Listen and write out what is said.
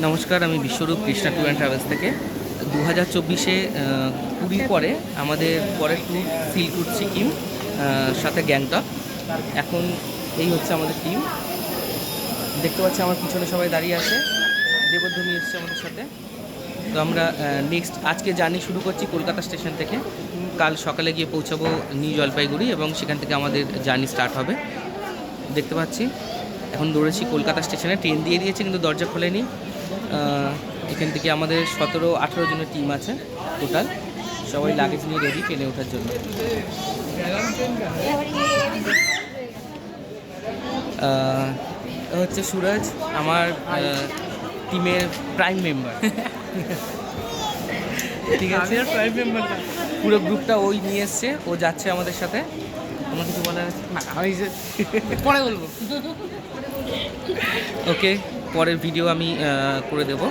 নমস্কার, আমি বিশ্বরূপ Krishna tour and travels থেকে 2024-এ পুরীর পরে আমাদের পরের ট্যুর সিল্ক সিকিম, সাথে গ্যাংটক। এখন এই হচ্ছে আমাদের টিম। দেখতে পাচ্ছি আমার পিছনে সবাই দাঁড়িয়ে আছে। দেবধ্বনি এসছে আমাদের সাথে। তো আমরা আজকে জার্নি শুরু করছি কলকাতা স্টেশন থেকে। কাল সকালে গিয়ে পৌঁছাবো নিউ জলপাইগুড়ি এবং সেখান থেকে আমাদের জার্নি স্টার্ট হবে। দেখতে পাচ্ছি এখন দৌড়েছি কলকাতা স্টেশনে। ট্রেন দিয়ে দিয়েছে কিন্তু দরজা খোলেনি। এখান থেকে আমাদের 17-18 জনের টিম আছে টোটাল। সবাই লাগেজ নিয়ে রেডি ট্রেনে ওঠার জন্য। হচ্ছে সুরজ, আমার টিমের প্রাইম মেম্বার। ঠিক আছে, প্রাইম মেম্বার পুরো গ্রুপটা ওই নিয়ে এসছে, ও যাচ্ছে আমাদের সাথে। তোমার কিছু বলার আছে? আমি পরে বলবো। ওকে, পরের ভিডিও আমি করে দেবো।